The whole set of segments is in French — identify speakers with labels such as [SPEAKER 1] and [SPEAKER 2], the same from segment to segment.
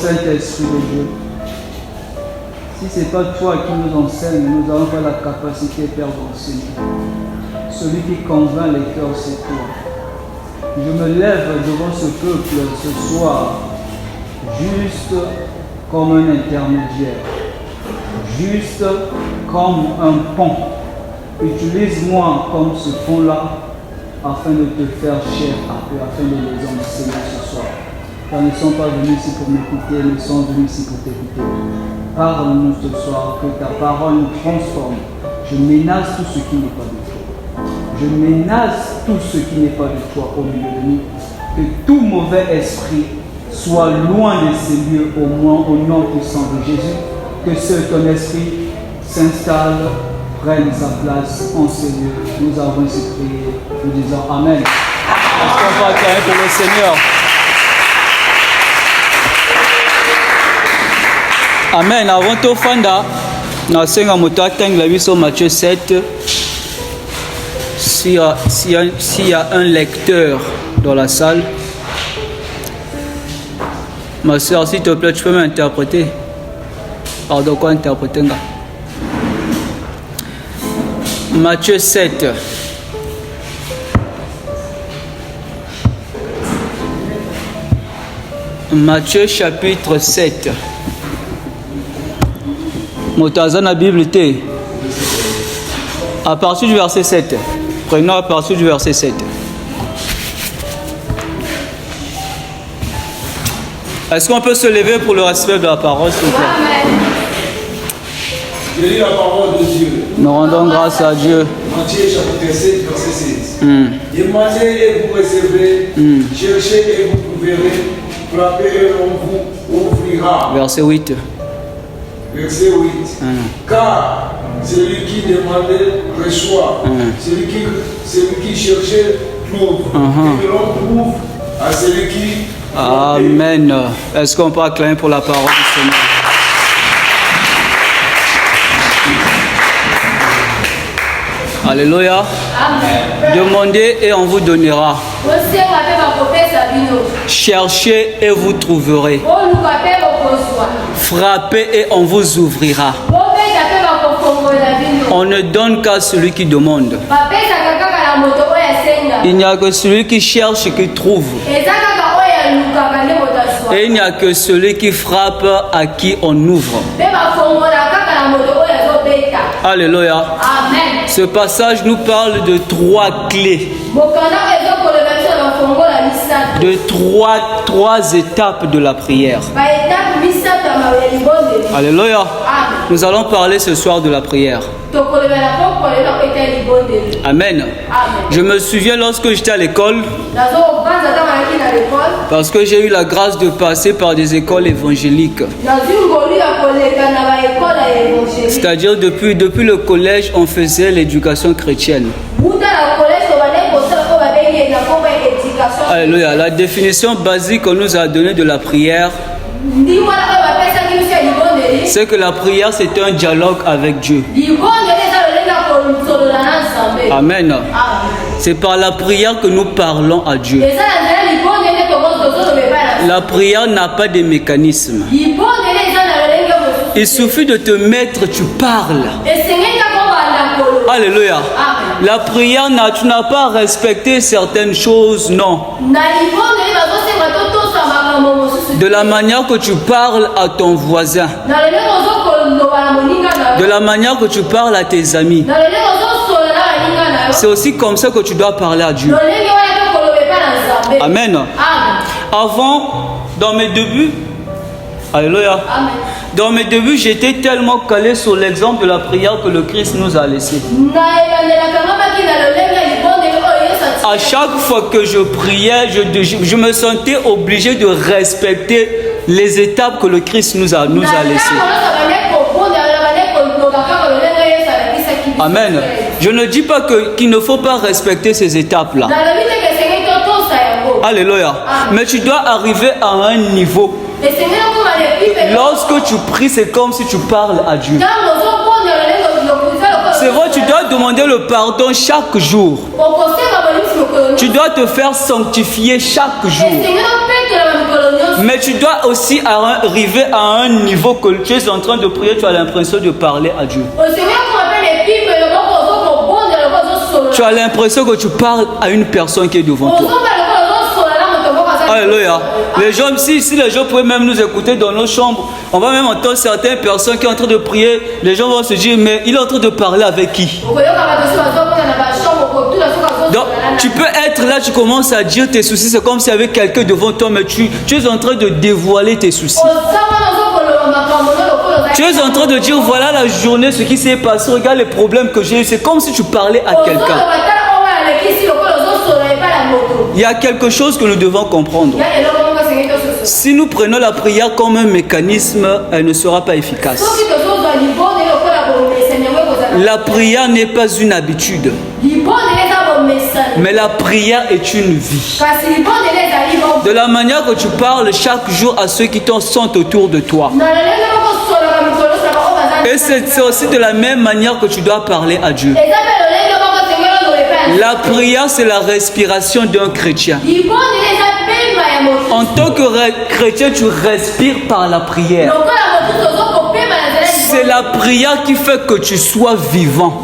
[SPEAKER 1] Saint-Esprit de Dieu. Si ce n'est pas toi qui nous enseigne, nous n'avons pas la capacité, Père, d'enseigner. Celui qui convainc les cœurs, c'est toi. Je me lève devant ce peuple ce soir, juste comme un intermédiaire, juste comme un pont. Utilise-moi comme ce pont-là, afin de te faire chair à peu, afin de les enseigner ce soir. Car ils ne sont pas venus ici pour m'écouter, ils sont venus ici pour t'écouter. Parle-nous ce soir, que ta parole nous transforme. Je menace tout ce qui n'est pas de toi. Je menace tout ce qui n'est pas de toi au milieu de nous. Que tout mauvais esprit soit loin de ces lieux, au moins au nom puissant de Jésus. Que seul ton esprit s'installe, prenne sa place en ces lieux. Nous avons ainsi prié, nous disons Amen. Est-ce qu'on va acclamer pour le Seigneur? Amen. Avant tout, Fanda, nous avons Matthieu 7. S'il y a un lecteur dans la salle, ma soeur, s'il te plaît, tu peux m'interpréter. Pardon, quoi interpréter? Matthieu 7. Matthieu chapitre 7. Motazana Bible T. À partir du verset 7. Prenons à partir du verset 7. Est-ce qu'on peut se lever pour le respect de la parole, s'il vous plaît?
[SPEAKER 2] Je lis la parole de Dieu.
[SPEAKER 1] Nous rendons grâce à Dieu.
[SPEAKER 2] Matthieu chapitre 7, verset 16. Demandez et vous recevrez. Cherchez et vous trouverez. Frappez et on vous ouvrira.
[SPEAKER 1] Verset 8.
[SPEAKER 2] Verset 8. Car celui qui demandait reçoit. Celui qui cherchait trouve. Et l'on trouve à celui qui.
[SPEAKER 1] Amen. Est-ce qu'on peut acclamer pour la parole du Seigneur? Alléluia. Amen. Demandez et on vous donnera. Cherchez et vous trouverez. Frappez et on vous ouvrira. On ne donne qu'à celui qui demande. Il n'y a que celui qui cherche qui trouve. Et il n'y a que celui qui frappe à qui on ouvre. Alléluia. Amen. Ce passage nous parle de 3 clés. De trois étapes de la prière. Alléluia. Nous allons parler ce soir de la prière. Amen. Je me souviens lorsque j'étais à l'école, parce que j'ai eu la grâce de passer par des écoles évangéliques. C'est-à-dire depuis le collège, on faisait l'éducation chrétienne. Alléluia. La définition basique qu'on nous a donnée de la prière, c'est que la prière, c'est un dialogue avec Dieu. Amen. C'est par la prière que nous parlons à Dieu. La prière n'a pas de mécanisme. Il suffit de te mettre, tu parles. Alléluia. La prière, tu n'as pas à respecter certaines choses, non. De la manière que tu parles à ton voisin. De la manière que tu parles à tes amis. C'est aussi comme ça que tu dois parler à Dieu. Amen. Avant, dans mes débuts, alléluia. Dans mes débuts, j'étais tellement calé sur l'exemple de la prière que le Christ nous a laissé. À chaque fois que je priais, je me sentais obligé de respecter les étapes que le Christ nous a laissées. Amen. Je ne dis pas qu'il ne faut pas respecter ces étapes-là. Alléluia. Mais tu dois arriver à un niveau. Lorsque tu pries, c'est comme si tu parles à Dieu. C'est vrai, tu dois demander le pardon chaque jour. Tu dois te faire sanctifier chaque jour. Mais tu dois aussi arriver à un niveau que tu es en train de prier, tu as l'impression de parler à Dieu. Tu as l'impression que tu parles à une personne qui est devant toi. Alléluia. Les gens, si les gens pouvaient même nous écouter dans nos chambres, on va même entendre certaines personnes qui sont en train de prier. Les gens vont se dire, mais il est en train de parler avec qui? Donc, tu peux être là, tu commences à dire tes soucis, c'est comme s'il y avait quelqu'un devant toi, mais tu es en train de dévoiler tes soucis. Tu es en train de dire, voilà la journée, ce qui s'est passé, regarde les problèmes que j'ai eu. C'est comme si tu parlais à quelqu'un. Il y a quelque chose que nous devons comprendre. Si nous prenons la prière comme un mécanisme, elle ne sera pas efficace. La prière n'est pas une habitude, mais la prière est une vie. De la manière que tu parles chaque jour à ceux qui sont autour de toi. Et c'est aussi de la même manière que tu dois parler à Dieu. La prière, c'est la respiration d'un chrétien. En tant que chrétien, tu respires par la prière. C'est la prière qui fait que tu sois vivant.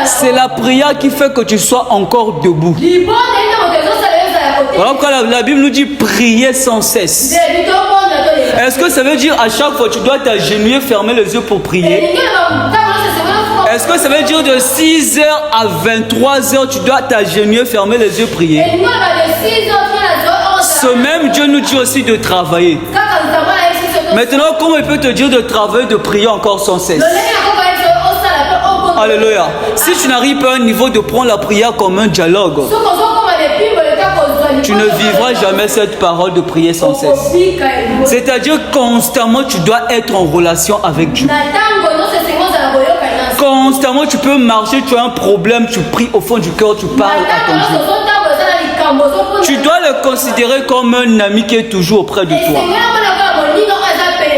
[SPEAKER 1] C'est la prière qui fait que tu sois encore debout. Alors quand la Bible nous dit prier sans cesse, est-ce que ça veut dire à chaque fois tu dois t'agenouiller, fermer les yeux pour prier? Est-ce que ça veut dire de 6h à 23h tu dois t'agenouiller, fermer les yeux, prier? Ce même Dieu nous dit aussi de travailler. Maintenant, comment il peut te dire de travailler, de prier encore sans cesse? Alléluia. Si tu n'arrives pas à un niveau de prendre la prière comme un dialogue, tu ne vivras jamais cette parole de prier sans cesse. C'est-à-dire constamment tu dois être en relation avec Dieu. Constamment tu peux marcher, tu as un problème, tu pries au fond du cœur, tu parles à ton Dieu. Tu dois le considérer comme un ami qui est toujours auprès de toi.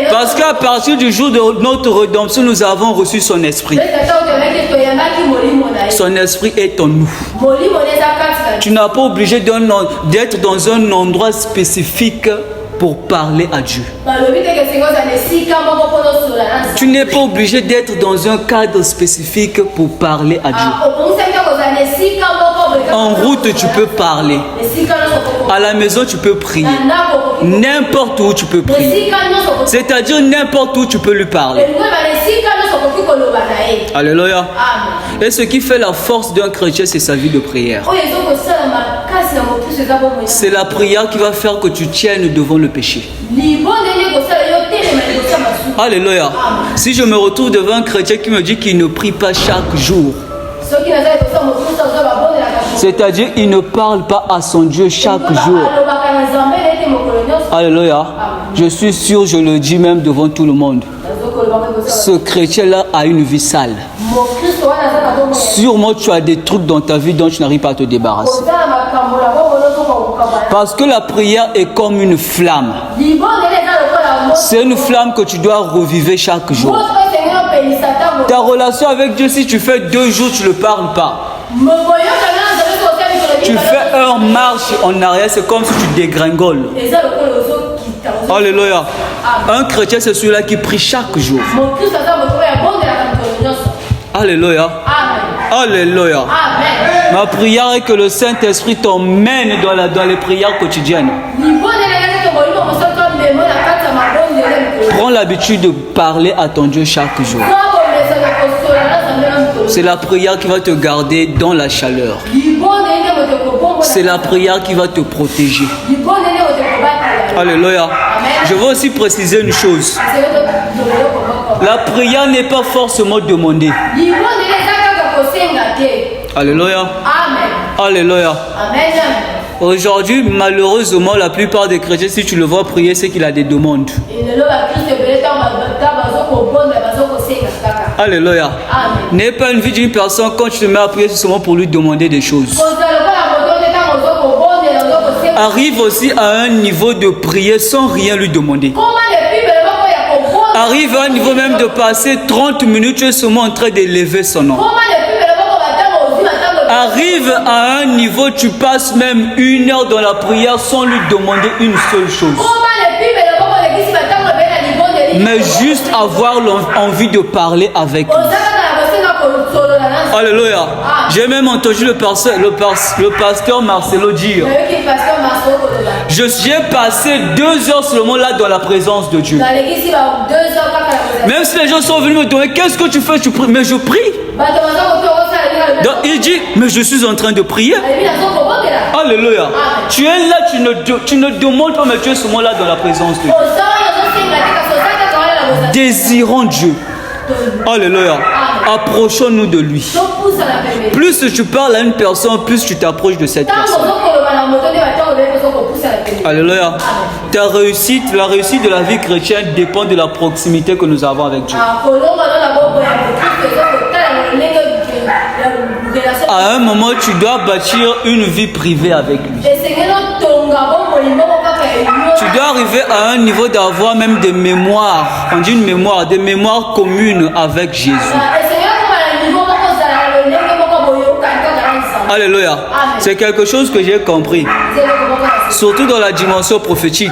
[SPEAKER 1] Parce qu'à partir du jour de notre rédemption, nous avons reçu son esprit. Son esprit est en nous. Tu n'as pas obligé d'être dans un endroit spécifique pour parler à Dieu. Tu n'es pas obligé d'être dans un cadre spécifique pour parler à Dieu. En route, tu peux parler. À la maison, tu peux prier. N'importe où, tu peux prier. C'est-à-dire n'importe où, tu peux lui parler. Alléluia. Et ce qui fait la force d'un chrétien, c'est sa vie de prière. C'est la prière qui va faire que tu tiennes devant le péché. Alléluia. Si je me retrouve devant un chrétien qui me dit qu'il ne prie pas chaque jour, c'est-à-dire il ne parle pas à son Dieu chaque jour. Alléluia. Je suis sûr, je le dis même devant tout le monde. Ce chrétien-là a une vie sale. Sûrement tu as des trucs dans ta vie dont tu n'arrives pas à te débarrasser. Parce que la prière est comme une flamme. C'est une flamme que tu dois reviver chaque jour. Ta relation avec Dieu, si tu fais 2 jours, tu ne le parles pas. Tu fais un marche en arrière, c'est comme si tu dégringoles. Alléluia. Un chrétien, c'est celui-là qui prie chaque jour. Alléluia. Alléluia. Ma prière est que le Saint-Esprit t'emmène dans les prières quotidiennes. Prends l'habitude de parler à ton Dieu chaque jour. C'est la prière qui va te garder dans la chaleur. C'est la prière qui va te protéger. Alléluia. Je veux aussi préciser une chose. La prière n'est pas forcément demandée. Alléluia. Alléluia. Aujourd'hui, malheureusement, la plupart des chrétiens, si tu le vois prier, c'est qu'il a des demandes. Alléluia. N'est pas une vie d'une personne quand tu te mets à prier, c'est seulement pour lui demander des choses. Arrive aussi à un niveau de prier sans rien lui demander. Arrive à un niveau même de passer 30 minutes, tu es seulement en train d'élever son nom. Arrive à un niveau, tu passes même 1 heure dans la prière sans lui demander une seule chose. Mais juste avoir envie de parler avec lui. Alléluia. J'ai même entendu le pasteur Marcelo dire: j'ai passé 2 heures seulement là dans la présence de Dieu. Même si les gens sont venus me demander qu'est-ce que tu fais, tu pries. Mais je prie. Donc il dit: mais je suis en train de prier. Alléluia. Tu es là, tu ne demandes pas, mais tu es seulement là dans la présence de Dieu. Désirons Dieu. Alléluia. Approchons-nous de lui. Plus tu parles à une personne, plus tu t'approches de cette personne. Alléluia. Ta réussite, la réussite de la vie chrétienne dépend de la proximité que nous avons avec Dieu. À un moment, tu dois bâtir une vie privée avec lui. Tu dois arriver à un niveau d'avoir même des mémoires. On dit une mémoire, des mémoires communes avec Jésus. Alléluia. C'est quelque chose que j'ai compris. Surtout dans la dimension prophétique.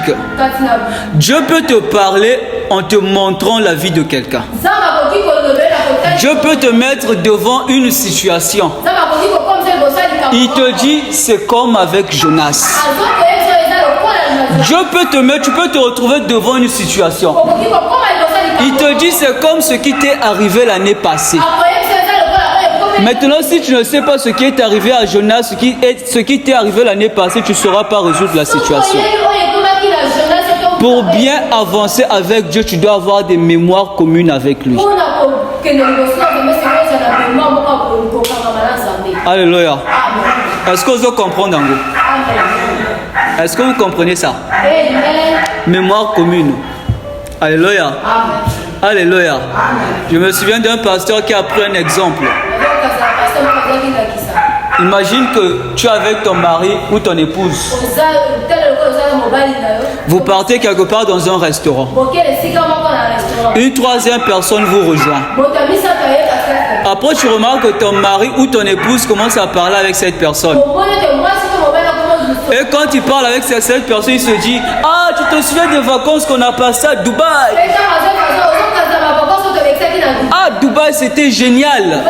[SPEAKER 1] Dieu peut te parler en te montrant la vie de quelqu'un. Dieu peut te mettre devant une situation. Il te dit: c'est comme avec Jonas. Dieu peut te mettre, tu peux te retrouver devant une situation. Il te dit: c'est comme ce qui t'est arrivé l'année passée. Maintenant, si tu ne sais pas ce qui est arrivé à Jonas, ce qui t'est arrivé l'année passée, tu ne sauras pas résoudre la situation. Pour bien avancer avec Dieu, tu dois avoir des mémoires communes avec lui. Alléluia. Est-ce que vous comprenez en vous? Est-ce que vous comprenez ça? Mémoire commune. Alléluia. Alléluia. Je me souviens d'un pasteur qui a pris un exemple. Imagine que tu es avec ton mari ou ton épouse. Vous partez quelque part dans un restaurant. Une troisième personne vous rejoint. Après, tu remarques que ton mari ou ton épouse commence à parler avec cette personne. Et quand il parle avec cette personne, il se dit: ah, tu te souviens des vacances qu'on a passées à Dubaï? Ah, Dubaï, c'était génial.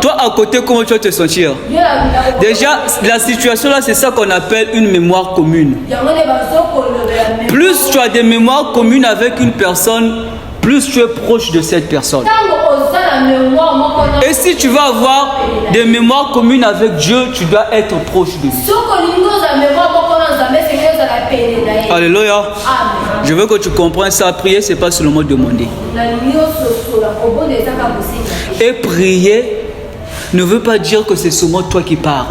[SPEAKER 1] Toi, à côté, comment tu vas te sentir? Déjà, la situation là, c'est ça qu'on appelle une mémoire commune. Plus tu as des mémoires communes avec une personne, plus tu es proche de cette personne. Et si tu veux avoir des mémoires communes avec Dieu, tu dois être proche de lui. Alléluia. Je veux que tu comprennes ça. Prier, ce n'est pas seulement demander. Et prier ne veut pas dire que c'est seulement toi qui parles.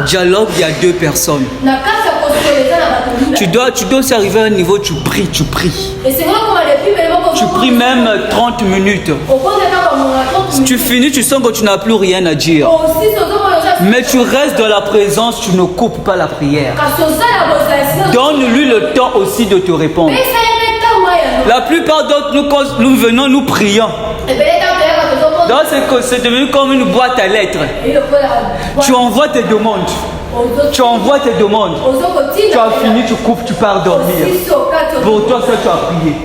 [SPEAKER 1] Dialogue, il y a 2 personnes. Tu dois aussi arriver à un niveau, tu pries. Tu pries même 30 minutes. Si tu finis, tu sens que tu n'as plus rien à dire. Mais tu restes dans la présence, tu ne coupes pas la prière. Donne-lui le temps aussi de te répondre. La plupart d'entre nous, quand nous venons, nous prions. Donc c'est devenu comme une boîte à lettres. Tu envoies tes demandes. Tu envoies tes demandes. Tu as fini, tu coupes, tu pars dormir. Pour toi, ça, tu as prié.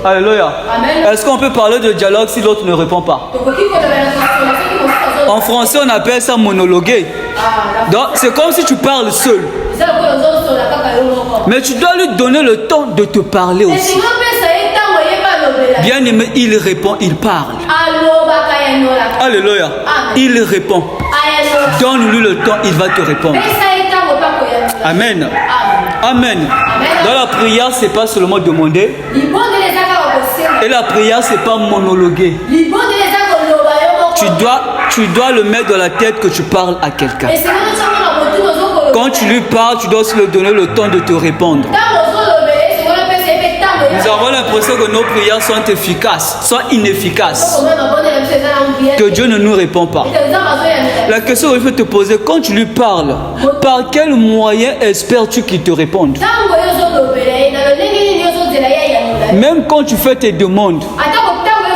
[SPEAKER 1] Alléluia. Est-ce qu'on peut parler de dialogue si l'autre ne répond pas? En français, on appelle ça monologuer. Donc, c'est comme si tu parles seul. Mais tu dois lui donner le temps de te parler aussi. Bien aimé, il répond, il parle. Alléluia. Il répond. Donne-lui le temps, il va te répondre. Amen. Amen. Dans la prière, ce n'est pas seulement demander. Et la prière, ce n'est pas monologuer. Tu dois le mettre dans la tête que tu parles à quelqu'un. Quand tu lui parles, tu dois aussi lui donner le temps de te répondre. Nous avons l'impression que nos prières sont efficaces, sont inefficaces. Que Dieu ne nous répond pas. La question que je veux te poser, quand tu lui parles, par quel moyen espères-tu qu'il te réponde? Même quand tu fais tes demandes,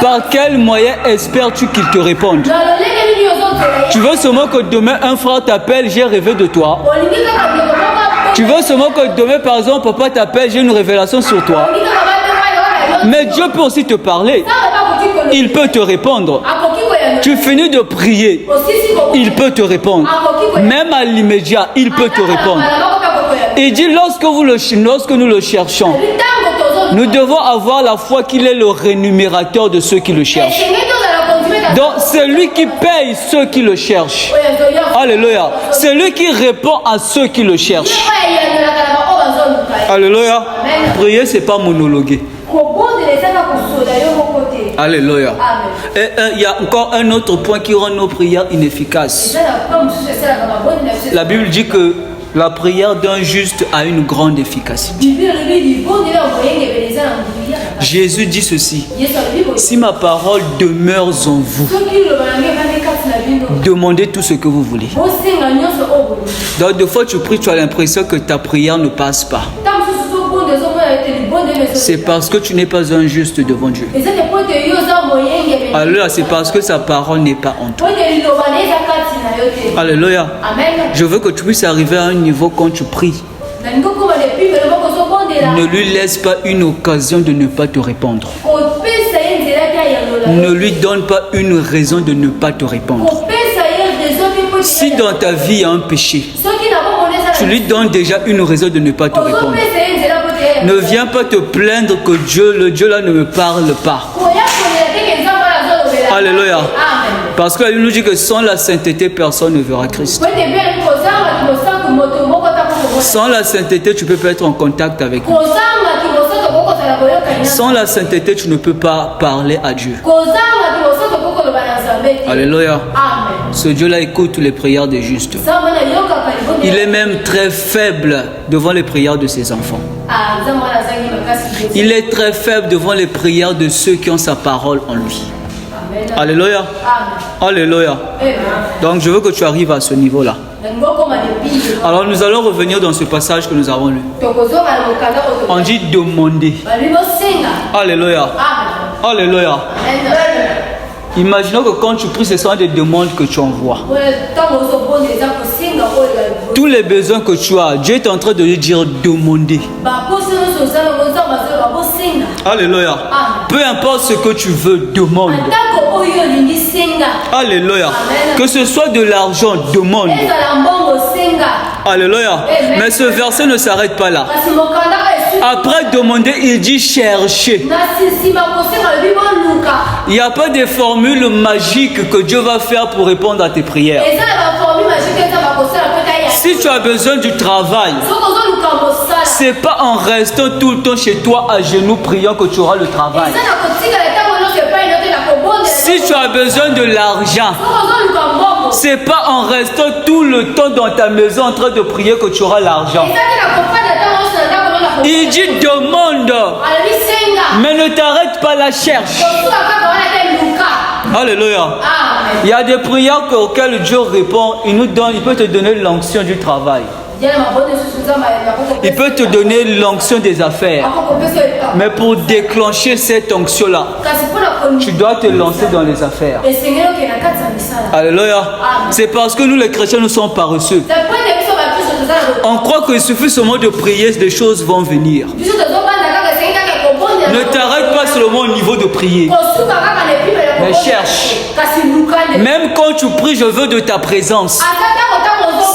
[SPEAKER 1] Par quel moyen espères-tu qu'il te réponde? Tu veux seulement que demain un frère t'appelle, j'ai rêvé de toi. Tu veux seulement que demain par exemple papa t'appelle, j'ai une révélation sur toi. Mais Dieu peut aussi te parler. Il peut te répondre. Tu finis de prier, il peut te répondre. Même à l'immédiat, il peut te répondre. Il dit lorsque nous le cherchons, nous devons avoir la foi qu'il est le rémunérateur de ceux qui le cherchent. Donc c'est lui qui paye ceux qui le cherchent. Alléluia. C'est lui qui répond à ceux qui le cherchent. Alléluia. Prier, c'est pas monologuer. Alléluia. Et il y a encore un autre point qui rend nos prières inefficaces. La Bible dit que la prière d'un juste a une grande efficacité. Jésus dit ceci: si ma parole demeure en vous, demandez tout ce que vous voulez. Donc des fois tu pries, tu as l'impression que ta prière ne passe pas. C'est parce que tu n'es pas un juste devant Dieu. Alors c'est parce que sa parole n'est pas en toi. Alléluia. Je veux que tu puisses arriver à un niveau quand tu pries. Ne lui laisse pas une occasion de ne pas te répondre. Ne lui donne pas une raison de ne pas te répondre. Si dans ta vie il y a un péché, tu lui donnes déjà une raison de ne pas te répondre. Ne viens pas te plaindre que le Dieu là ne me parle pas. Alléluia. Parce que la Bible nous dit que sans la sainteté, personne ne verra Christ. Sans la sainteté, tu ne peux pas être en contact avec lui. Sans la sainteté, tu ne peux pas parler à Dieu. Alléluia. Ce Dieu-là écoute les prières des justes. Il est même très faible devant les prières de ses enfants. Il est très faible devant les prières de ceux qui ont sa parole en lui. Alléluia. Alléluia. Donc je veux que tu arrives à ce niveau-là. Alors nous allons revenir dans ce passage que nous avons lu. On dit demander. Alléluia. Alléluia. Imaginons que quand tu pries, ce sont des demandes que tu envoies. Tous les besoins que tu as, Dieu est en train de lui dire demander. Alléluia. Peu importe ce que tu veux, demande. Alléluia. Que ce soit de l'argent, demande. Alléluia. Mais ce verset ne s'arrête pas là. Après demander, il dit chercher. Il n'y a pas de formule magique que Dieu va faire pour répondre à tes prières. Si tu as besoin du travail, c'est pas en restant tout le temps chez toi à genoux priant que tu auras le travail. Si tu as besoin de l'argent, c'est pas en restant tout le temps dans ta maison en train de prier que tu auras l'argent. Il dit demande, mais ne t'arrête pas, la cherche. Alléluia. Il y a des prières auxquelles Dieu répond. Il peut te donner l'onction du travail. Il peut te donner l'onction des affaires. Mais pour déclencher cette onction-là, tu dois te lancer dans les affaires. Alléluia. C'est parce que nous les chrétiens, nous sommes paresseux. On croit qu'il suffit seulement de prier, des choses vont venir. Ne t'arrête pas seulement au niveau de prier, mais cherche. Même quand tu pries, je veux de ta présence.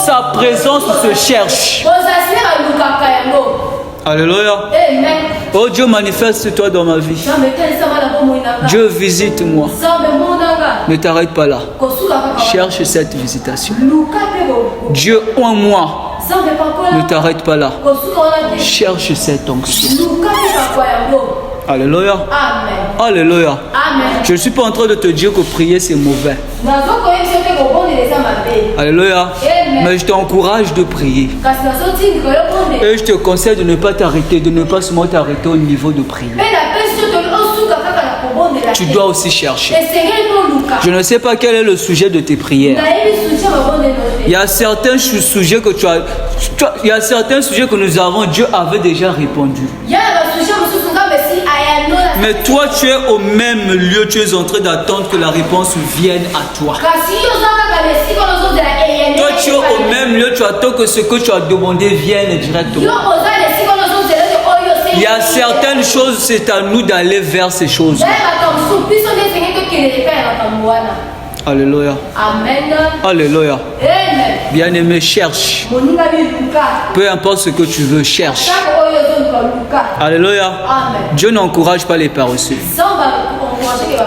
[SPEAKER 1] Sa présence se cherche. Alléluia. Oh Dieu, manifeste-toi dans ma vie. Dieu, visite-moi. Ne t'arrête pas là. Cherche cette visitation. Dieu, en moi. Ne t'arrête pas là. Cherche cette onction. Alléluia. Alléluia. Je ne suis pas en train de te dire que prier c'est mauvais. Alléluia. Mais je t'encourage de prier. Et je te conseille de ne pas t'arrêter, de ne pas seulement t'arrêter au niveau de prier. Tu dois aussi chercher. Je ne sais pas quel est le sujet de tes prières. Il y a certains sujets que tu as. Il y a certains sujets que nous avons, Dieu avait déjà répondu.
[SPEAKER 3] Mais toi, tu es au même lieu, tu es en train d'attendre que la réponse vienne à toi. Toi, tu es au même lieu, tu attends que ce que tu as demandé vienne directement. Il y a certaines choses, c'est à nous d'aller vers ces choses. Alléluia.
[SPEAKER 4] Amen.
[SPEAKER 3] Alléluia.
[SPEAKER 4] Amen.
[SPEAKER 3] Bien-aimé, cherche. Peu importe ce que tu veux, cherche. Alléluia.
[SPEAKER 4] Amen.
[SPEAKER 3] Dieu n'encourage pas les paresseux.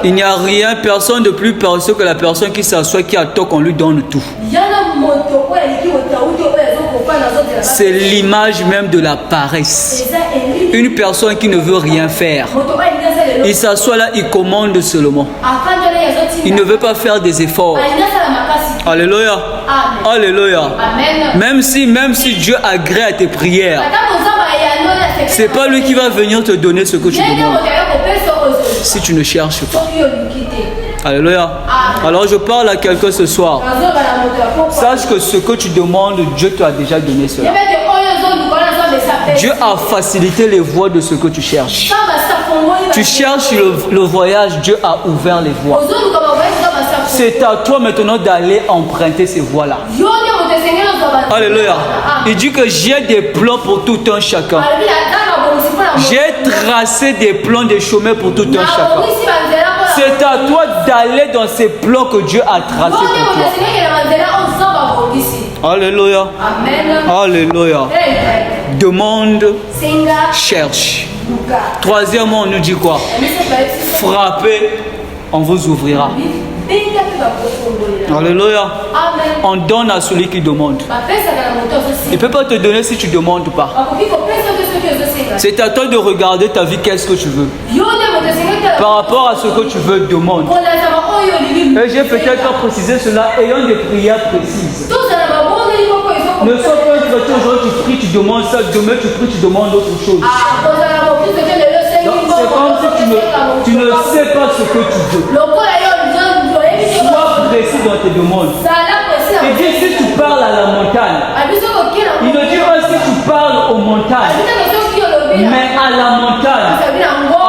[SPEAKER 3] Il n'y a rien, personne de plus paresseux que la personne qui s'assoit, qui attend qu'on lui donne tout. C'est l'image même de la paresse. Une personne qui ne veut rien faire. Il s'assoit là, il commande seulement. Il ne veut pas faire des efforts. Alléluia. Alléluia. Même si Dieu agrée à tes prières, c'est pas lui qui va venir te donner ce que tu demandes si tu ne cherches pas. Alléluia. Alors je parle à quelqu'un ce soir. Sache que ce que tu demandes, Dieu t'a déjà donné cela. Dieu a facilité les voies de ce que tu cherches. Tu cherches le voyage, Dieu a ouvert les voies. C'est à toi maintenant d'aller emprunter ces voies-là. Alléluia. Il dit que j'ai des plans pour tout un chacun. J'ai tracé des plans de chemin pour tout un chacun. C'est à toi d'aller dans ces plans que Dieu a tracés pour toi. Alléluia. Alléluia. Demande, cherche. Troisièmement, on nous dit quoi? Frappez, on vous ouvrira. Alléluia. On donne à celui qui demande. Il ne peut pas te donner si tu ne demandes pas. C'est à toi de regarder ta vie, qu'est-ce que tu veux. Par rapport à ce que tu veux, demande. Et j'ai peut-être précisé cela ayant des prières précises. Ne sois pas un chrétien, aujourd'hui tu pries, tu demandes ça, demain tu pries, tu demandes autre chose. C'est comme si tu ne sais pas ce que tu veux. Sois précis dans tes demandes. Il dit si tu parles à la montagne, il ne dit pas si tu parles aux montagnes, mais à la montagne.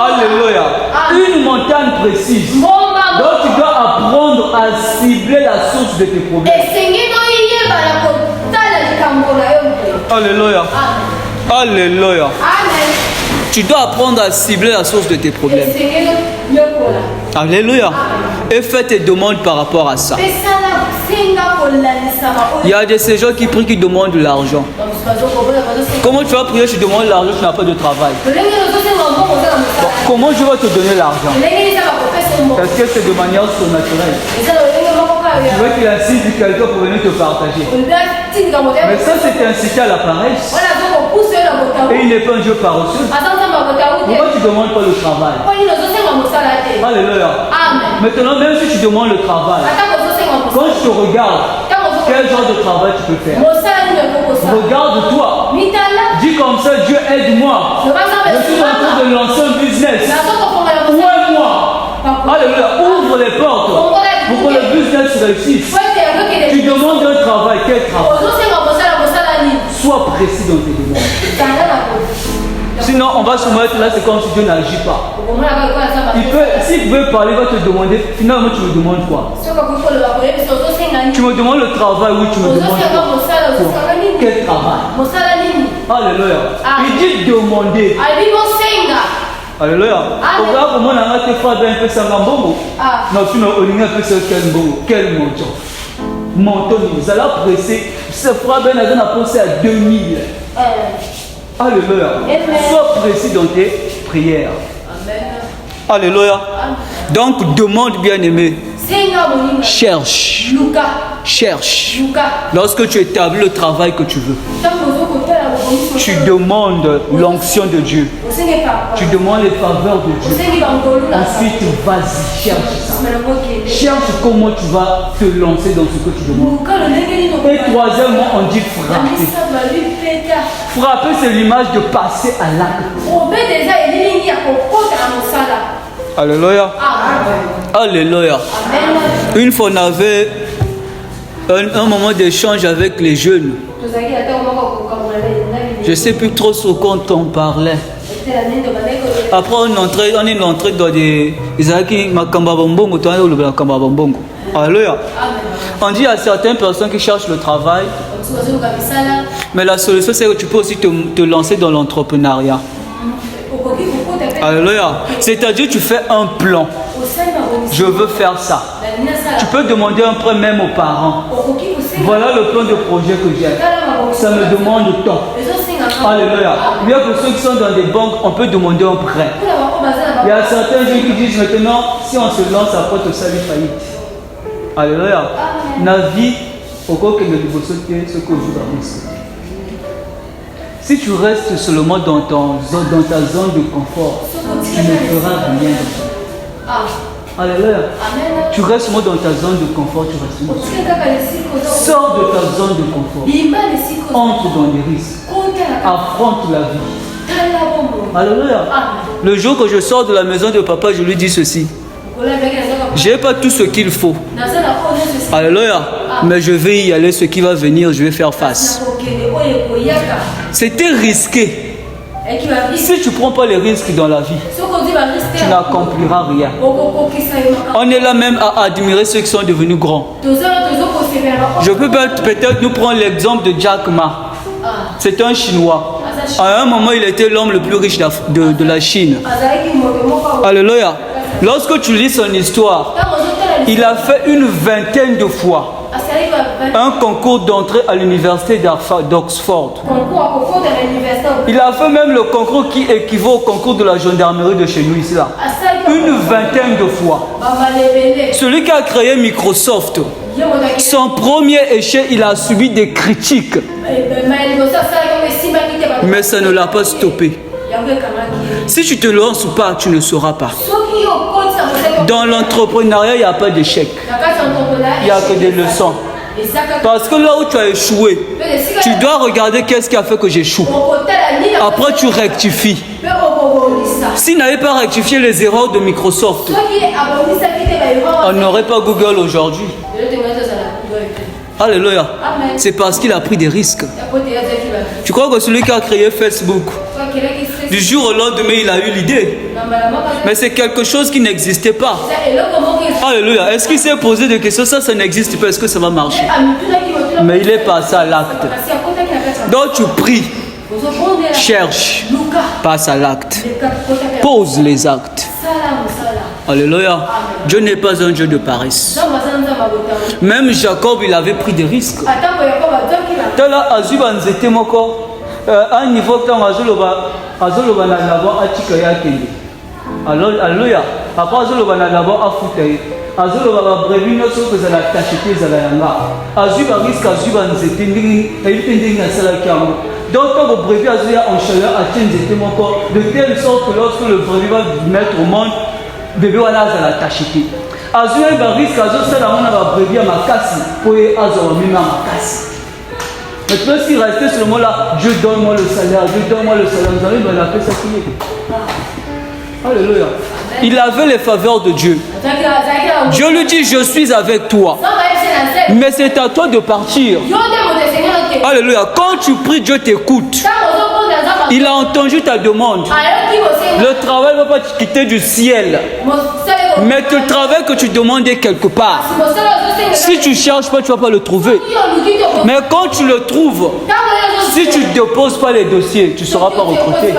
[SPEAKER 3] Alléluia. Une montagne précise. Donc tu dois apprendre à cibler la source de tes problèmes. Alléluia. Alléluia. Tu dois apprendre à cibler la source de tes problèmes. Alléluia. Et fais tes demandes par rapport à ça. Il y a de ces gens qui prient, qui demandent de l'argent. Comment tu vas prier, tu demandes de l'argent, tu n'as pas de travail. Bon, comment je vais te donner l'argent? Parce que c'est de manière surnaturelle. Tu veux qu'il incite quelqu'un pour venir te partager. Mais ça, c'est incité à la paresse. Et il n'est pas un Dieu paresseux. Pourquoi tu ne demandes pas le travail? Alléluia. Maintenant, même si tu demandes le travail, quand je te regarde, quel genre de travail tu peux faire? Regarde-toi. Dis comme ça, Dieu aide-moi. Je suis en train de lancer un business. Ouvre-moi. Alléluia. Ouvre les portes pour que le business réussisse. Tu demandes un travail. Quel travail? Sois précis dans tes demandes. Sinon, on va se mettre là, c'est comme si Dieu n'agit pas. S'il veut parler, il va te demander, finalement, tu me demandes quoi? Tu me demandes le travail, oui, tu me demandes quoi? Quel travail? Alléluia. Il dit demander. Alléluia. Regarde comment on a été frappé un peu sans gambombo. Non, sinon, on a fait quel bongo, quel montant. Montant, nous allons presser. Ce frappé, on a pensé à 2000. Alléluia. Sois précis dans tes prières. Amen. Alléluia. Donc, demande, bien-aimé. Cherche. Cherche. Lorsque tu établis le travail que tu veux, tu demandes l'onction de Dieu. Tu demandes les faveurs de Dieu. Ensuite, vas-y, cherche ça. Cherche comment tu vas te lancer dans ce que tu demandes. Et troisièmement, on dit frapper. Frapper, c'est l'image de passer à l'acte. Alléluia. Alléluia. Une fois, on avait un moment d'échange avec les jeunes. Je ne sais plus trop sur quoi on parlait. Après, on est entré dans des... Alléluia. On dit à certaines personnes qui cherchent le travail, mais la solution c'est que tu peux aussi te lancer dans l'entrepreneuriat. Alléluia. C'est-à-dire tu fais un plan. Je veux faire ça. Tu peux demander un prêt même aux parents. Voilà le plan de projet que j'ai. Ça me demande temps. Alléluia. Bien que ceux qui sont dans des banques, on peut demander un prêt. Il y a certains gens qui disent maintenant, si on se lance après tout ça, il faillite. Alléluia. La vie, au cours que nous devons sauter, ce que vous avez. Si tu restes seulement dans ta zone de confort, tu ne feras rien. Alléluia. Tu restes seulement dans ta zone de confort, tu restes seulement. Sors de ta zone de confort. Entre dans les risques. Affronte la vie. Alléluia. Le jour que je sors de la maison de papa, je lui dis ceci. Je n'ai pas tout ce qu'il faut. Alléluia. Mais je vais y aller, ce qui va venir, je vais faire face. C'était risqué. Si tu ne prends pas les risques dans la vie, tu n'accompliras rien. On est là même à admirer ceux qui sont devenus grands. Je peux peut-être nous prendre l'exemple de Jack Ma. C'est un Chinois. À un moment, il était l'homme le plus riche de la Chine. Alléluia. Lorsque tu lis son histoire, il a fait une vingtaine de fois un concours d'entrée à l'université d'Oxford. Il a fait même le concours qui équivaut au concours de la gendarmerie de chez nous ici là. Une vingtaine de fois. Celui qui a créé Microsoft, son premier échec, il a subi des critiques. Mais ça ne l'a pas stoppé. Si tu te lances ou pas, tu ne sauras pas. Dans l'entrepreneuriat, il n'y a pas d'échec. Il n'y a que des leçons. Parce que là où tu as échoué, tu dois regarder qu'est-ce qui a fait que j'échoue. Après, tu rectifies. S'il n'avait pas rectifié les erreurs de Microsoft, on n'aurait pas Google aujourd'hui. Alléluia. C'est parce qu'il a pris des risques. Tu crois que celui qui a créé Facebook, du jour au lendemain, il a eu l'idée. Mais c'est quelque chose qui n'existait pas. Alléluia. Est-ce qu'il s'est posé des questions? Ça n'existe pas. Est-ce que ça va marcher? Mais il est passé à l'acte. Donc tu pries, cherche, passe à l'acte, pose les actes. Alléluia. Dieu n'est pas un Dieu de paresse. Même Jacob, il avait pris des risques. Un niveau que alléluia. Après azoloba na d'abord afutaye. Azoloba ba brevi no so que ça la tachete za la yanga. Azuba risque azuba nzete ndingi ayite ndingi na sala kiamo. Donc quand le brevi azuya en chaleur atteint nzete moko de telle sorte que lorsque le brevi va mettre au monde, bébé wala za la tachete. Azuya ba risque azo sala mona ba brevi à makasi pour azo mima makasi. Maintenant s'il restait sur le mot là, Dieu donne-moi le salaire, Dieu donne-moi le salaire, vous allez me l'appeler ça qui est. Alléluia. Il avait les faveurs de Dieu. Dieu lui dit, je suis avec toi. Mais c'est à toi de partir. Alléluia. Quand tu pries, Dieu t'écoute. Il a entendu ta demande. Le travail ne va pas te quitter du ciel. Mais le travail que tu demandes est quelque part. Si tu ne cherches pas, tu ne vas pas le trouver. Mais quand tu le trouves, si tu ne déposes pas les dossiers, tu ne seras pas recruté.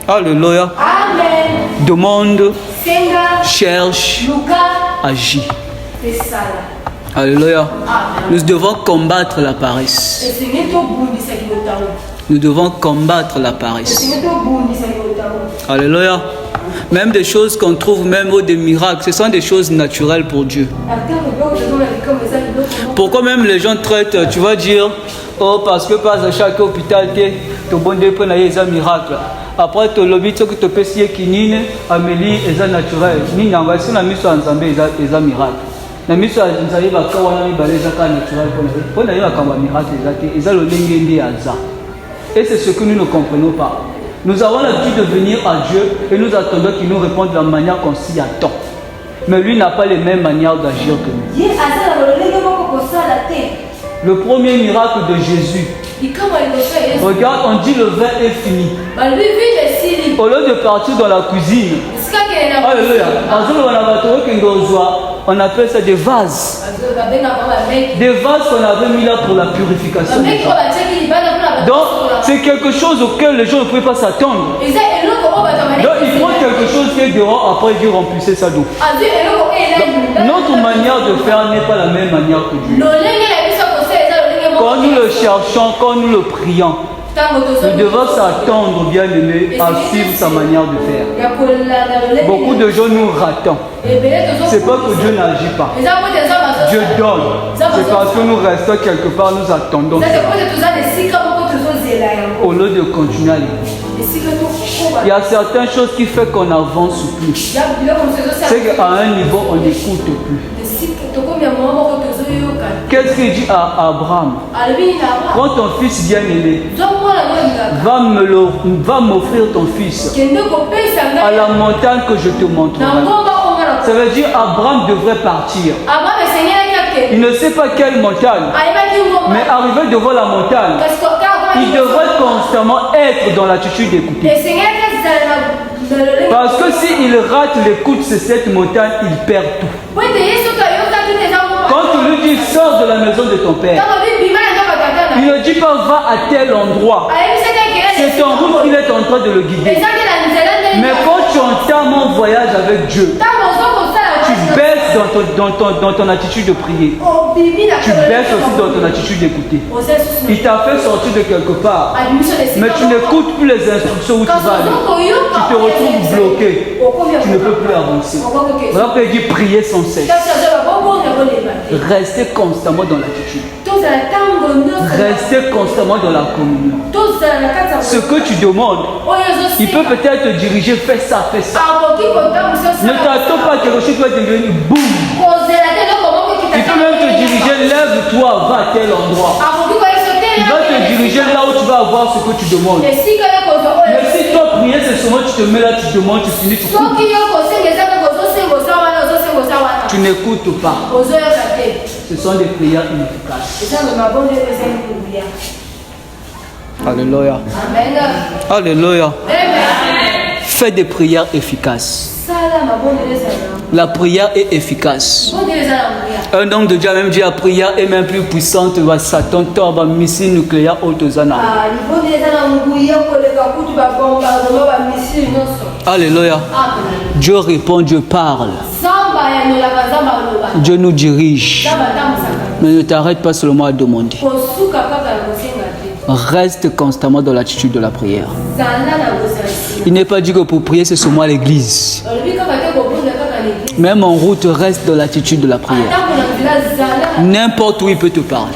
[SPEAKER 3] Alléluia. Amen. Demande, cherche, agis. Alléluia. Nous devons combattre la paresse. Nous devons combattre la paresse. Alléluia. Même des choses qu'on trouve, même des miracles, ce sont des choses naturelles pour Dieu. Pourquoi même les gens traitent, tu vas dire, oh, parce que pas à chaque hôpital, tu as un miracle. Après, tu as lobby, tu as payé kinine, Amélie, et naturel. Ni n'anga, si la mise en Zambé, est un miracle. La mise en Zambé, va quand on a mis les accords naturels pour la miracle, ils ont le lingue aza. Et c'est ce que nous ne comprenons pas. Nous avons l'habitude de venir à Dieu et nous attendons qu'il nous réponde de la manière qu'on s'y attend. Mais lui n'a pas les mêmes manières d'agir que nous.
[SPEAKER 1] Le premier miracle de Jésus. Regarde, on dit le vin est fini. Au lieu de partir dans la cuisine, alléluia, on appelle ça des vases. Des vases qu'on avait mis là pour la purification. Donc, c'est quelque chose auquel les gens ne pouvaient pas s'attendre. Donc, il faut quelque chose qui est dehors, après Dieu remplissait ça d'eau. Notre manière de faire n'est pas la même manière que Dieu. Quand nous le cherchons, quand nous le prions, nous devons s'attendre, bien aimé, à suivre sa manière de faire. Beaucoup de gens nous ratons. C'est pas que Dieu n'agit pas. Dieu donne. C'est parce que nous restons quelque part, nous attendons. Au lieu de continuer à l'écouter. Il y a certaines choses qui font qu'on n'avance plus. C'est qu'à un niveau, on n'écoute plus. Qu'est-ce qu'il dit à Abraham? Prends ton fils bien-aimé, va m'offrir ton fils à la montagne que je te montrerai. Ça veut dire Abraham devrait partir. Il ne sait pas quelle montagne, mais arrivé devant la montagne, il devrait constamment être dans l'attitude d'écouter. Parce que s'il rate l'écoute de cette montagne, il perd tout. Quand tu lui dis sors de la maison de ton père, il ne dit pas va à tel endroit. C'est ton route qu'il est en train de le guider. Mais quand tu entends mon voyage avec Dieu, tu baisses dans ton attitude de prier. Tu baisses aussi dans ton attitude d'écouter. Il t'a fait sortir de quelque part, mais tu n'écoutes plus les instructions où tu vas aller. Tu te retrouves bloqué. Tu ne peux plus avancer. Voilà pourquoi il dit prier sans cesse. Restez constamment dans l'attitude. Restez constamment dans la communion. Ce que tu demandes, il peut peut-être te diriger, fais ça, fais ça. Ne t'attends pas à quelque chose qui va devenir boum. Il peut même te diriger, lève-toi, va à tel endroit. Il va te diriger là où tu vas avoir ce que tu demandes. Mais si toi prier, c'est seulement tu te mets là, tu demandes, tu finis, tu coupes. Tu n'écoutes pas. Ce sont des prières inefficaces. Alléluia. Alléluia. Fais des prières efficaces. La prière est efficace. Un homme de Dieu a même dit la prière est même plus puissante. Satan tombe missile nucléaire autozana. Alléluia. Dieu répond, Dieu parle. Dieu nous dirige. Mais ne t'arrête pas seulement à demander. Reste constamment dans l'attitude de la prière. Il n'est pas dit que pour prier c'est seulement à l'église. Même en route, reste dans l'attitude de la prière. N'importe où il peut te parler.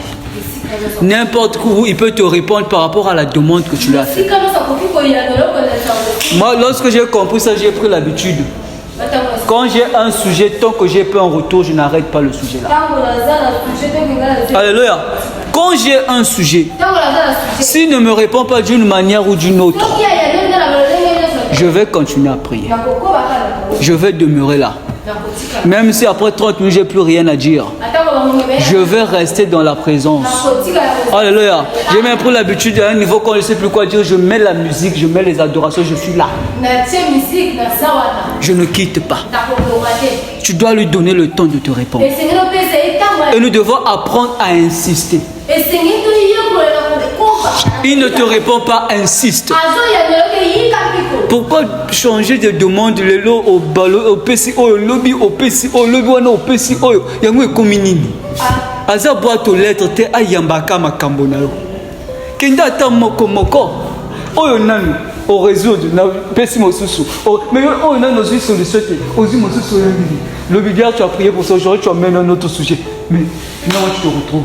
[SPEAKER 1] N'importe où il peut te répondre par rapport à la demande que tu lui as faite. Moi, lorsque j'ai compris ça, j'ai pris l'habitude. Quand j'ai un sujet, tant que j'ai pas un retour, je n'arrête pas le sujet là. Alléluia. Quand j'ai un sujet, s'il ne me répond pas d'une manière ou d'une autre, je vais continuer à prier. Je vais demeurer là. Même si après 30 minutes, je n'ai plus rien à dire, je vais rester dans la présence. Alléluia. J'ai même pris l'habitude à un niveau quand je ne sais plus quoi dire, je mets la musique, je mets les adorations, je suis là. Je ne quitte pas. Tu dois lui donner le temps de te répondre. Et nous devons apprendre à insister. Il ne te répond pas, insiste. Pourquoi changer de demande le lot au ballon, au PC, au lobby, au PC, au lobby, au PC, au yango e kominini. Aza boîte aux lettres te ayambaka makambo na yo. Kenda ta moko moko. Oyo nanu au réseau na PC mosusu. Mais oyo nanu aussi solution te. Ozi mosusu yangi. Le bidia tu as prié pour ça aujourd'hui, tu amènes un autre sujet. Mais finalement tu te retrouves.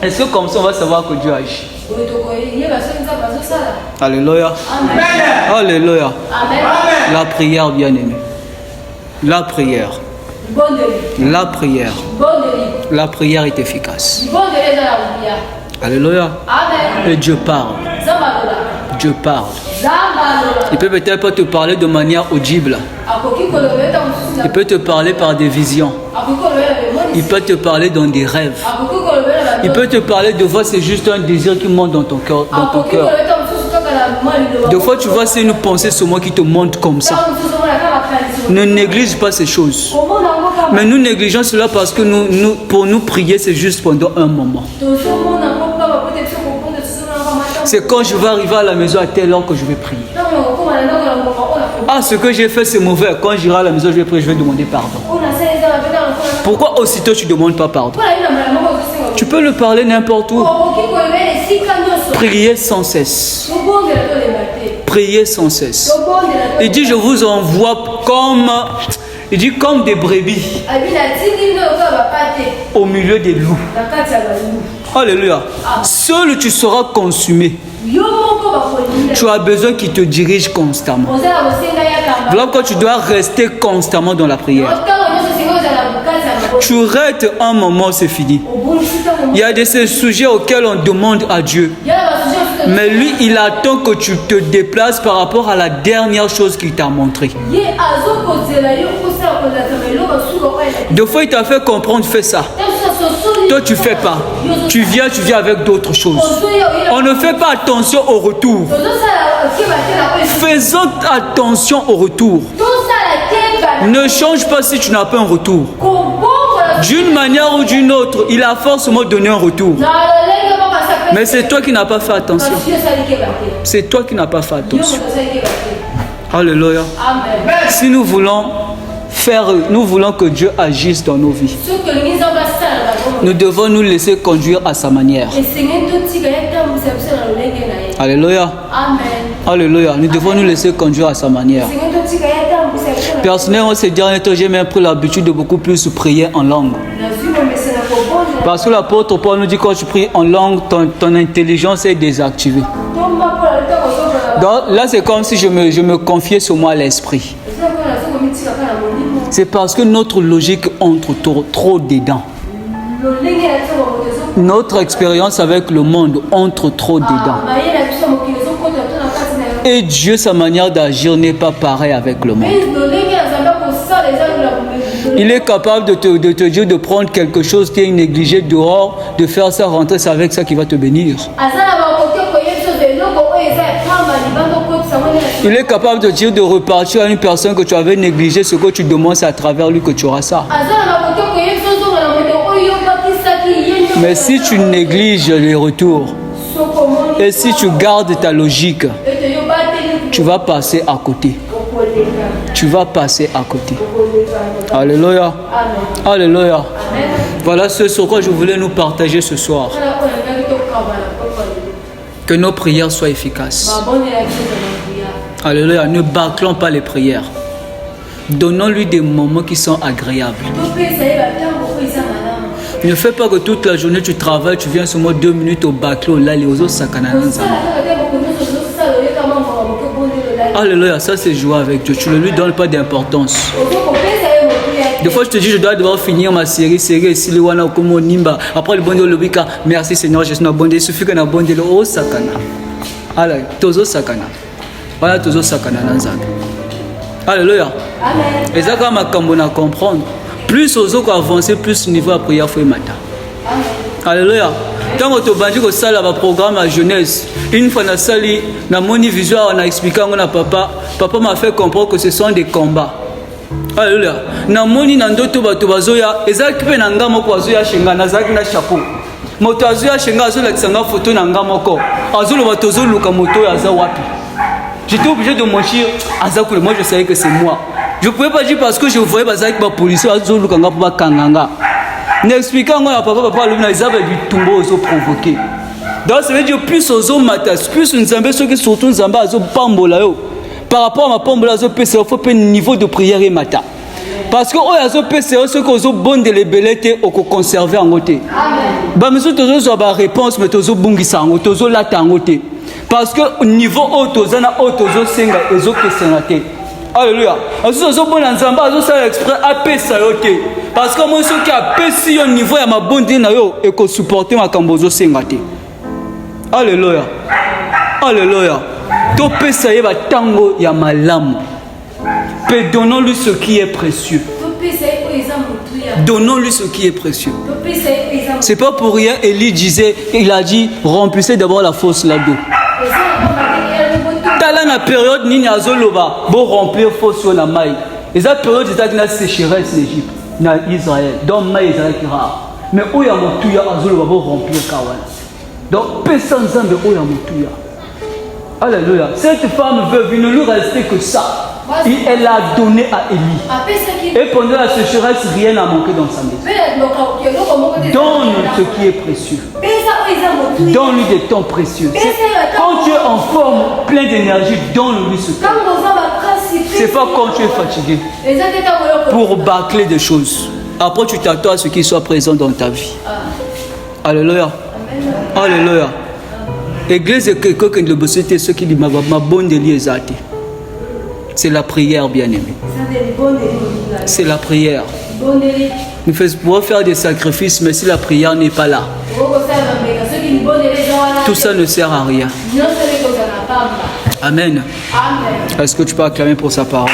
[SPEAKER 1] Est-ce que comme ça on va savoir que Dieu agit? Alléluia. Amen. Alléluia. Amen. La prière, bien-aimée. La prière. La prière. La prière est efficace. Alléluia. Amen. Et Dieu parle. Dieu parle. Il peut peut-être pas te parler de manière audible. Il peut te parler par des visions. Il peut te parler dans des rêves.
[SPEAKER 3] Il peut te parler de fois, c'est juste un désir qui monte dans ton cœur. Des fois, tu vois, c'est une pensée sur moi qui te monte comme ça. Ne néglige pas ces choses. Mais nous négligeons cela parce que pour nous prier, c'est juste pendant un moment. C'est quand je vais arriver à la maison à telle heure que je vais prier. Ah, ce que j'ai fait, c'est mauvais. Quand j'irai à la maison, je vais prier, je vais demander pardon. Pourquoi aussitôt tu ne demandes pas pardon? Tu peux le parler n'importe où. Priez sans cesse. Priez sans cesse. Il dit, je vous envoie comme des brebis au milieu des loups. Alléluia. Seul tu seras consumé. Tu as besoin qu'il te dirige constamment. Voilà pourquoi tu dois rester constamment dans la prière. Tu rates un moment, c'est fini. Il y a ces sujets auxquels on demande à Dieu. Mais lui, il attend que tu te déplaces par rapport à la dernière chose qu'il t'a montré. Deux fois, il t'a fait comprendre, fais ça. Toi, tu ne fais pas. Tu viens avec d'autres choses. On ne fait pas attention au retour. Faisons attention au retour. Ne change pas si tu n'as pas un retour. D'une manière ou d'une autre, il a forcément donné un retour. Mais c'est toi qui n'as pas fait attention. C'est toi qui n'as pas fait attention. Alléluia. Si nous voulons que Dieu agisse dans nos vies, nous devons nous laisser conduire à sa manière. Alléluia. Alléluia. Nous devons nous laisser conduire à sa manière. Personnellement, ces derniers temps, j'ai même pris l'habitude de beaucoup plus prier en langue. Parce que l'apôtre Paul nous dit que quand tu pries en langue, ton intelligence est désactivée. Donc là, c'est comme si je me confiais sur moi l'esprit. C'est parce que notre logique entre trop dedans. Notre expérience avec le monde entre trop dedans. Et Dieu, sa manière d'agir n'est pas pareille avec le monde. Il est capable de te dire de prendre quelque chose qui est négligé dehors, de faire ça rentrer, c'est avec ça qu'il va te bénir. Il est capable de dire de repartir à une personne que tu avais négligé, ce que tu demandes, c'est à travers lui que tu auras ça. Mais si tu négliges les retours, et si tu gardes ta logique, tu vas passer à côté. Tu vas passer à côté. Alléluia. Alléluia. Voilà ce sur quoi je voulais nous partager ce soir. Que nos prières soient efficaces. Alléluia. Ne bâclons pas les prières. Donnons-lui des moments qui sont agréables. Ne fais pas que toute la journée tu travailles, tu viens seulement 2 minutes au bâclot, là, les autres sakananans. Alléluia, ça c'est jouer avec Dieu. Tu ne lui donnes pas d'importance. Des fois je te dis, je dois devoir finir ma série Siliwana Okumo Nimba. Après le bon Dieu, le Bika, merci Seigneur, je suis un bon Dieu. Il suffit qu'on a bon Dieu, oh sakana. Alléluia, tozo sakana. Voilà, tozo sakana nanzana. Alléluia. Amen. Et ça, quand ma cambona comprendre, plus aux autres avancer, plus le niveau à prière faut matin. Alléluia. Tant que tu as dit que ça, là, programme à jeunesse, une fois dans la salle, dans mon visuel, on a expliqué à mon papa. Papa m'a fait comprendre que ce sont des combats. Alléluia. Dans mon nandoto batobazoya, ezaki pe nanga moko azoya shenga nazaki na chapeau. Moto azoya shenga azola kisanga photo nanga moko. Azolo batozo luka moto aza wapi. J'étais obligé de mentir. Azakule, moi je savais que c'est moi. Je ne pouvais pas dire parce que je voyais bazaki ba police azolo luka nga pa kanganga. N'expliquant moi papa l'homme ils avaient du tombeau aux provoqué. Donc ça veut dire plus aux hommes matas, plus nous avons ceux qui surtout nous avons aux pambola yo. Par rapport à ma pambola zo PC, il faut un niveau de prière et matin. Parce que aux PC ceux qui ont bon de les belletés au conserver en côté. Bah mais surtout aux ba réponse mais aux bungisa en côté, aux lata en côté. Parce que niveau haut aux ana haut aux senga et aux questionnatés. Alléluia. Ensuite, on bon ensemble, on s'est exprès à pesa yoté. Parce que moi, ce qui a pesé au niveau de ma bonne dînayo et que supporter ma cambozo sengate. Alléluia. Alléluia. To pesa yeba tango ya malamu. Donnons-lui ce qui est précieux. Donnons-lui ce qui est précieux. C'est pas pour rien, Élie disait, il a dit, remplissez d'abord la fosse là-dedans. Dans la période, ni Azoloba, bon remplir fosse sur la maille. Et cette période, c'est la sécheresse en Égypte, en Israël. Donc, maille Israël qui rare. Mais où il y a mon touya, Azoloba, bon remplir Kawan. Donc, personne n'a de où il y a mon touya. Alléluia. Cette femme veuve, il ne lui restait que ça. Et elle a donné à Élie. Et pendant la sécheresse, rien n'a manqué dans sa maison. Donne ce qui est précieux. Donne-lui des temps précieux. Quand tu es en forme, plein d'énergie, donne-lui ce temps. C'est pas quand tu es fatigué pour bâcler des choses. Après, tu t'attends à ce qu'il soit présent dans ta vie. Alléluia. Alléluia. Église est quelqu'un qui le c'était ce qui dit ma bonne délié. C'est la prière, bien-aimé. C'est la prière. Nous pouvons faire des sacrifices, mais si la prière n'est pas là, tout ça ne sert à rien. Amen. Est-ce que tu peux acclamer pour sa parole?